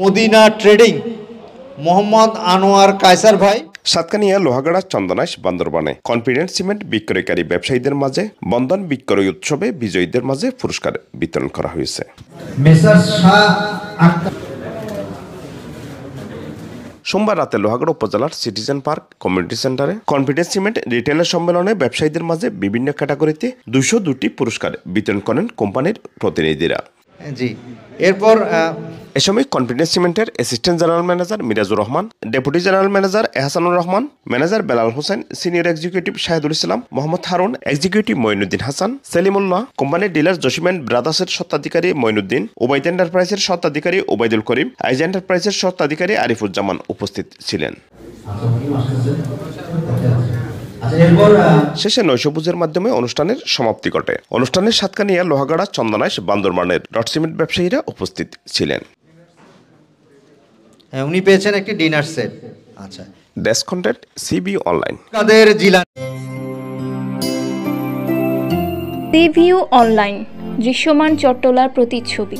Medina trading Mohammad Anwar Kaiser ভাই। Satkania Lohagara Chandanaish বান্দরবানে confidence cement বিক্রয়কারী ব্যবসায়ীদের মাঝে বন্ধন বিক্রয় উৎসবে বিজয়ীদের মাঝে পুরস্কার বিতরণ করা হয়েছে। সোমবার রাতে লোহাগড়া উপজেলার সিটিজেন পার্ক কমিউনিটি সেন্টারে কনফিডেন্স সিমেন্ট রিটেলার সম্মেলনে ব্যবসায়ীদের মাঝে বিভিন্ন ক্যাটাগরিতে 202টি পুরস্কার বিতরণ করেন কোম্পানির প্রতিনিধিরা। জি, এরপর এ সময় কনফিডেন্স সিমেন্টের assistant general manager Mirajur Rahman, deputy general manager Ehsanur Rahman, manager Belal Hossain, senior executive Shahedul Islam, Mohammad Harun, executive Moinuddin Hasan, Selimullah, কোম্পানির ডিলার জসিমেন ব্রাদার্সের স্বত্বাধিকারী মঈনুদ্দিন, ওবাইদ এন্টারপ্রাইজের স্বত্বাধিকারী ওবাইদুল করিম, আইজ এন্টারপ্রাইজের স্বত্বাধিকারী আরিফুজ্জামান উপস্থিত ছিলেন। শেষে নৈশভোজের মাধ্যমে অনুষ্ঠানের সমাপ্তি ঘটে। অনুষ্ঠানের সাতকানিয়া লোহাগাড়া চন্দনাইশ বান্দরবানের রড সিমেন্ট ব্যবসায়ীরা উপস্থিত ছিলেন। উনি পেয়েছেন একটি ডিনার সেট। আচ্ছা, ডেস্ক কন্টেন্ট সিবি অনলাইন। কাদের জিলানী সিভিউ অনলাইন, দৃশ্যমান চট্টলার প্রতিচ্ছবি।